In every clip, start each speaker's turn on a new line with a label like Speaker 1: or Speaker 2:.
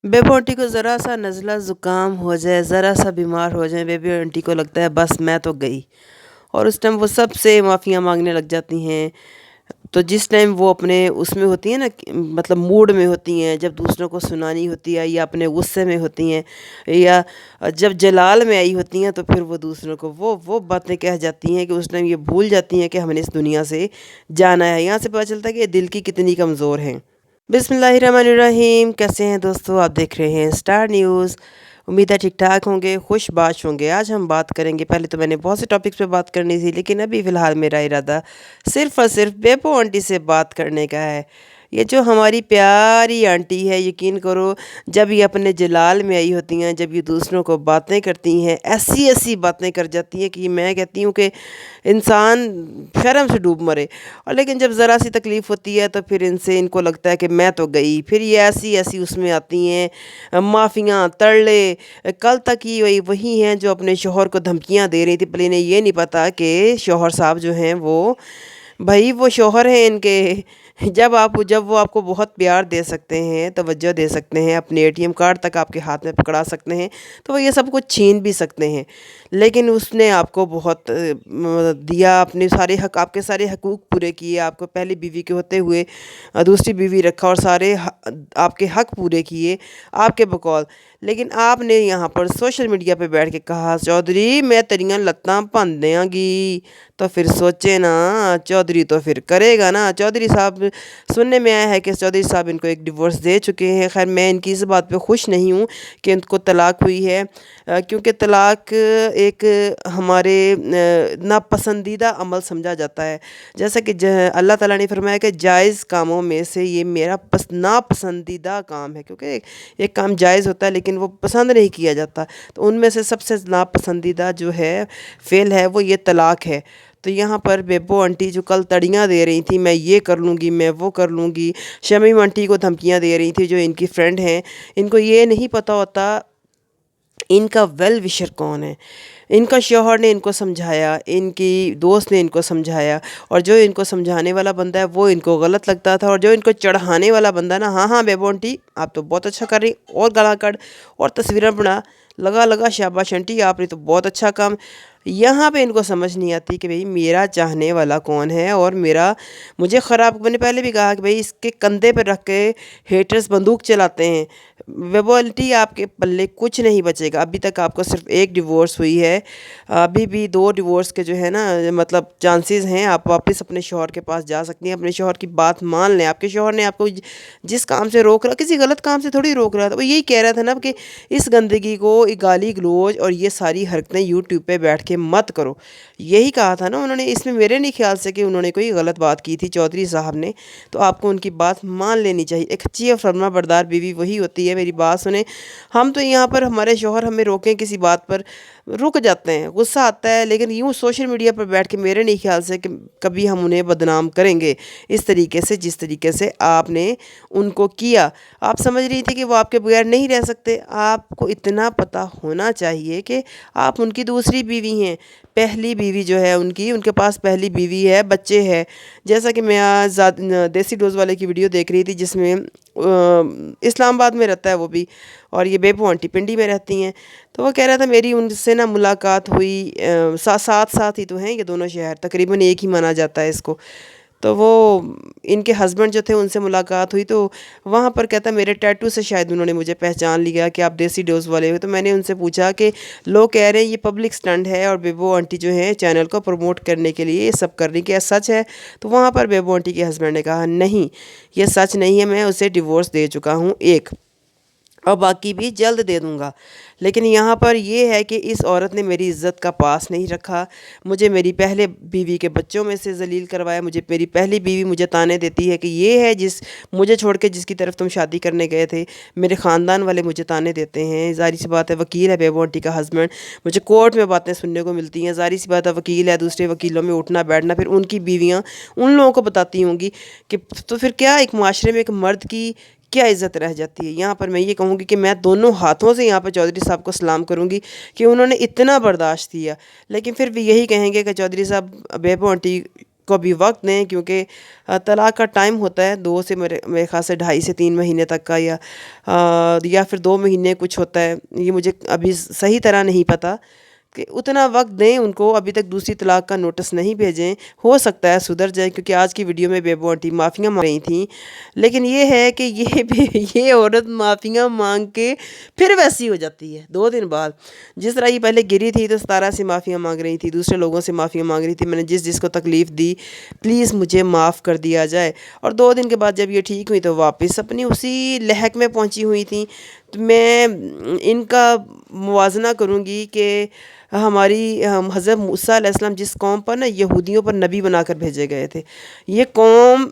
Speaker 1: बेबो aunty को ज़रा सा नज़ला ज़ुकाम हो जाए, ज़रा सा बीमार हो जाए, बेबी आंटी को लगता है बस मैं तो गई। और उस टाइम वो सबसे माफ़ियाँ मांगने लग जाती हैं। तो जिस टाइम वो अपने उसमें होती हैं ना मतलब मूड में होती हैं, जब दूसरों को सुनानी होती है या अपने गुस्से में होती हैं या जब जलाल में आई होती हैं, तो फिर वो दूसरों को वो बातें कह जाती हैं कि उस टाइम ये भूल जाती हैं कि हमने इस दुनिया से जाना है। यहाँ से पता चलता है कि ये दिल की कितनी कमज़ोर हैं। बिस्मिल्लाहिर्रहमानिर्रहीम। कैसे हैं दोस्तों? आप देख रहे हैं स्टार न्यूज़। उम्मीद है ठीक ठाक होंगे, खुशबाश होंगे। आज हम बात करेंगे, पहले तो मैंने बहुत से टॉपिक्स पे बात करनी थी, लेकिन अभी फ़िलहाल मेरा इरादा सिर्फ़ और सिर्फ बेबो आंटी से बात करने का है। ये जो हमारी प्यारी आंटी है, यकीन करो, जब ये अपने जलाल में आई होती हैं, जब ये दूसरों को बातें करती हैं, ऐसी ऐसी बातें कर जाती हैं कि मैं कहती हूँ कि इंसान शर्म से डूब मरे। और लेकिन जब ज़रा सी तकलीफ़ होती है तो फिर इनको लगता है कि मैं तो गई। फिर ये ऐसी ऐसी उसमें आती हैं, माफ़ियाँ, तरले। कल तक ही वही हैं जो अपने शौहर को धमकियाँ दे रही थी, पर इन्हें ये नहीं पता कि शौहर साहब जो हैं वो शौहर हैं इनके। जब वो आपको बहुत प्यार दे सकते हैं, तवज्जो दे सकते हैं, अपने एटीएम कार्ड तक आपके हाथ में पकड़ा सकते हैं, तो वो ये सब कुछ छीन भी सकते हैं। लेकिन उसने आपको बहुत दिया, अपने सारे हक, आपके सारे हकूक़ पूरे किए, आपको पहली बीवी के होते हुए दूसरी बीवी रखा और सारे आपके हक पूरे किए आपके बकौल। लेकिन आपने यहाँ पर सोशल मीडिया पे बैठ के कहा, चौधरी मैं तेरियां लत्तां भन देंगी। तो फिर सोचे ना, चौधरी तो फिर करेगा ना। चौधरी साहब, सुनने में आया है कि चौधरी साहब इनको एक डिवोर्स दे चुके हैं। खैर, मैं इनकी इस बात पे खुश नहीं हूँ कि इनको तलाक हुई है, क्योंकि तलाक एक हमारे नापसंदीदा अमल समझा जाता है। जैसा कि अल्लाह ताला ने फरमाया कि जायज़ कामों में से ये मेरा नापसंदीदा काम है, क्योंकि एक काम जायज़ होता है लेकिन वो पसंद नहीं किया जाता। तो उनमें से सबसे नापसंदीदा जो है फ़ेल है, वो ये तलाक है। तो यहाँ पर बेबो आंटी जो कल तड़ियाँ दे रही थी, मैं ये कर लूँगी, मैं वो कर लूँगी, शमीम आंटी को धमकियाँ दे रही थी जो इनकी फ्रेंड हैं, इनको ये नहीं पता होता इनका वेल विशर कौन है। इनका शौहर ने इनको समझाया, इनकी दोस्त ने इनको समझाया, और जो इनको समझाने वाला बंदा है वो इनको गलत लगता था, और जो इनको चढ़ाने वाला बंदा ना, हाँ हाँ बेबो आंटी आप तो बहुत अच्छा कर रही, और गला कट और तस्वीरें बना, लगा लगा, शाबाश आंटी आपने तो बहुत अच्छा काम। यहाँ पे इनको समझ नहीं आती कि भाई मेरा चाहने वाला कौन है, और मुझे ख़राब, मैंने पहले भी कहा कि भाई इसके कंधे पर रख के हेटर्स बंदूक चलाते हैं। बेबो आंटी आपके पल्ले कुछ नहीं बचेगा। अभी तक आपको सिर्फ एक डिवोर्स हुई है, अभी भी 2 डिवोर्स के जो है ना मतलब चांसेस हैं। आप वापस अपने शौहर के पास जा सकती हैं, अपने शौहर की बात मान लें। आपके शौहर ने आपको जिस काम से रोक रहा, किसी गलत काम से थोड़ी रोक रहा था, वो यही कह रहा था ना कि इस गंदगी को, गाली गलोच और ये सारी हरकतें यूट्यूब पे बैठ के मत करो। यही कहा था ना उन्होंने। इसमें मेरे नहीं ख्याल से कि उन्होंने कोई गलत बात की थी चौधरी साहब ने। तो आपको उनकी बात मान लेनी चाहिए। एक अच्छी और फर्मा बरदार बीवी वही होती है, मेरी बात सुने। हम तो यहाँ पर हमारे शौहर हमें रोकें किसी बात पर, रुक जाते हैं, गुस्सा आता है, लेकिन यूँ सोशल मीडिया पर बैठ के मेरे नहीं ख्याल से कि कभी हम उन्हें बदनाम करेंगे इस तरीके से, जिस तरीके से आपने उनको किया। आप समझ रही थी कि वो आपके बगैर नहीं रह सकते। आपको इतना पता होना चाहिए कि आप उनकी दूसरी बीवी हैं। पहली बीवी जो है उनके पास पहली बीवी है, बच्चे हैं। जैसा कि मैं आज देसी डोज वाले की वीडियो देख रही थी, जिसमें इस्लामाबाद में रहता है वो भी, और ये बेबो आंटी पिंडी में रहती हैं। तो वो कह रहा था मेरी उनसे ना मुलाकात हुई, साथ साथ ही तो हैं ये दोनों शहर, तकरीबन एक ही माना जाता है इसको। तो वो इनके हस्बैंड जो थे उनसे मुलाकात हुई, तो वहाँ पर कहता मेरे टैटू से शायद उन्होंने मुझे पहचान लिया कि आप देसी डोज वाले हो। तो मैंने उनसे पूछा कि लोग कह रहे हैं ये पब्लिक स्टंट है और बेबो आंटी जो है चैनल को प्रमोट करने के लिए ये सब कर रही, क्या सच है? तो वहाँ पर बेबो आंटी के हस्बैंड ने कहा नहीं, ये सच नहीं है, मैं उसे डिवोर्स दे चुका हूँ एक, और बाकी भी जल्द दे दूँगा। लेकिन यहाँ पर ये है कि इस औरत ने मेरी इज़्ज़त का पास नहीं रखा, मुझे मेरी पहले बीवी के बच्चों में से ज़लील करवाया। मुझे मेरी पहली बीवी मुझे ताने देती है कि ये है मुझे छोड़ के जिसकी तरफ तुम शादी करने गए थे। मेरे ख़ानदान वाले मुझे ताने देते हैं। ज़ाहिर सी बात है, वकील है बेबो आंटी का हस्बैंड, मुझे कोर्ट में बातें सुनने को मिलती हैं। ज़ाहिर सी बात है, वकील है, दूसरे वकीलों में उठना बैठना, फिर उनकी बीवियाँ उन लोगों को बताती होंगी कि तो फिर क्या एक माशरे में एक मर्द की क्या इज़्ज़त रह जाती है। यहाँ पर मैं ये कहूँगी कि मैं दोनों हाथों से यहाँ पर चौधरी साहब को सलाम करूँगी कि उन्होंने इतना बर्दाश्त किया। लेकिन फिर भी यही कहेंगे कि चौधरी साहब, बेबो आंटी کو بھی وقت دیں، کیونکہ طلاق کا ٹائم ہوتا ہے 2 سے میرے خیال سے 2.5 سے 3 مہینے تک کا، یا پھر 2 مہینے کچھ ہوتا ہے، یہ مجھے ابھی صحیح طرح نہیں پتہ، کہ اتنا وقت دیں ان کو، ابھی تک دوسری طلاق کا نوٹس نہیں بھیجیں، ہو سکتا ہے سدھر جائیں، کیونکہ آج کی ویڈیو میں بیبو آنٹی معافیاں مانگ رہی تھیں، لیکن یہ ہے کہ یہ عورت معافیاں مانگ کے پھر ویسی ہو جاتی ہے 2 دن بعد۔ جس طرح یہ پہلے گری تھی تو 17 سے معافیاں مانگ رہی تھی، دوسرے لوگوں سے معافیاں مانگ رہی تھی، میں نے جس کو تکلیف دی پلیز مجھے معاف کر دیا جائے، اور 2 دن کے بعد جب یہ ٹھیک ہوئی تو واپس اپنی اسی لہک میں پہنچی ہوئی تھیں۔ تو میں ان کا موازنہ کروں گی کہ ہماری حضرت موسیٰ علیہ السلام جس قوم پر یہودیوں پر نبی بنا کر بھیجے گئے تھے، یہ قوم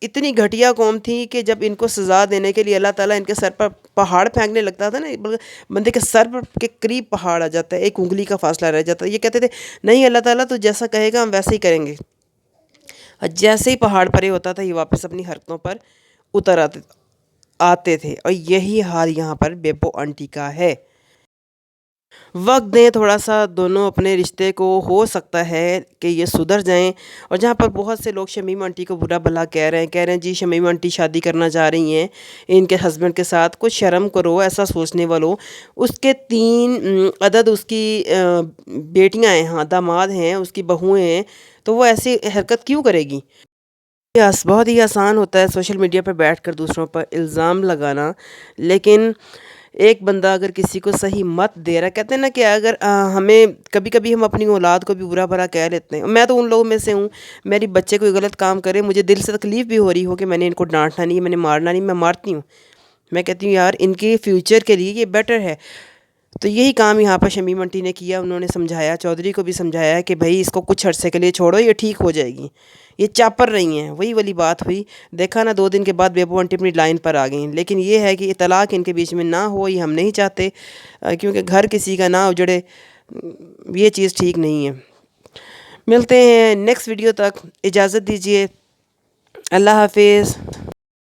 Speaker 1: اتنی گھٹیا قوم تھی کہ جب ان کو سزا دینے کے لیے اللہ تعالیٰ ان کے سر پر پہاڑ پھینکنے لگتا تھا بندے کے سر پر کے قریب پہاڑ آ جاتا ہے، 1 انگلی کا فاصلہ رہ جاتا ہے، یہ کہتے تھے نہیں اللہ تعالیٰ تو جیسا کہے گا ہم ویسے ہی کریں گے، جیسے ہی پہاڑ پرے ہوتا تھا یہ واپس اپنی حرکتوں پر اتر آتے تھے، اور یہی حال یہاں پر بیبو آنٹی کا ہے۔ وقت دیں تھوڑا سا، دونوں اپنے رشتے کو، ہو سکتا ہے کہ یہ سدھر جائیں۔ اور جہاں پر بہت سے لوگ شمیم آنٹی کو برا بھلا کہہ رہے ہیں جی شمیم آنٹی شادی کرنا چاہ رہی ہیں ان کے ہسبینڈ کے ساتھ، کچھ شرم کرو ایسا سوچنے والوں، اس کے 3 عدد اس کی بیٹیاں ہیں، ہاں داماد ہیں، اس کی بہویں ہیں، تو وہ ایسی حرکت کیوں کرے گی؟ بہت ہی آسان ہوتا ہے سوشل میڈیا پر بیٹھ کر دوسروں پر الزام لگانا، لیکن ایک بندہ اگر کسی کو صحیح مت دے رہا ہے، کہتے ہیں نا کہ اگر ہمیں کبھی کبھی ہم اپنی اولاد کو بھی برا بھلا کہہ لیتے ہیں، میں تو ان لوگوں میں سے ہوں، میری بچے کوئی غلط کام کرے، مجھے دل سے تکلیف بھی ہو رہی ہو کہ میں نے ان کو ڈانٹنا نہیں، میں نے مارنا نہیں، میں مارتی ہوں، میں کہتی ہوں یار ان کے فیوچر کے لیے یہ بیٹر ہے۔ تو یہی کام یہاں پر شمیم آنٹی نے کیا، انہوں نے سمجھایا، چودھری کو بھی سمجھایا کہ بھائی اس کو کچھ عرصے کے لیے چھوڑو، یہ ٹھیک ہو جائے گی، یہ چاپر رہی ہیں، وہی والی بات ہوئی، دیکھا نا 2 دن کے بعد بیبو آنٹی اپنی لائن پر آ گئیں۔ لیکن یہ ہے کہ طلاق ان کے بیچ میں نہ ہو، یہ ہم نہیں چاہتے، کیونکہ گھر کسی کا نہ اجڑے، یہ چیز ٹھیک نہیں ہے۔ ملتے ہیں نیکسٹ ویڈیو تک، اجازت دیجیے، اللہ حافظ۔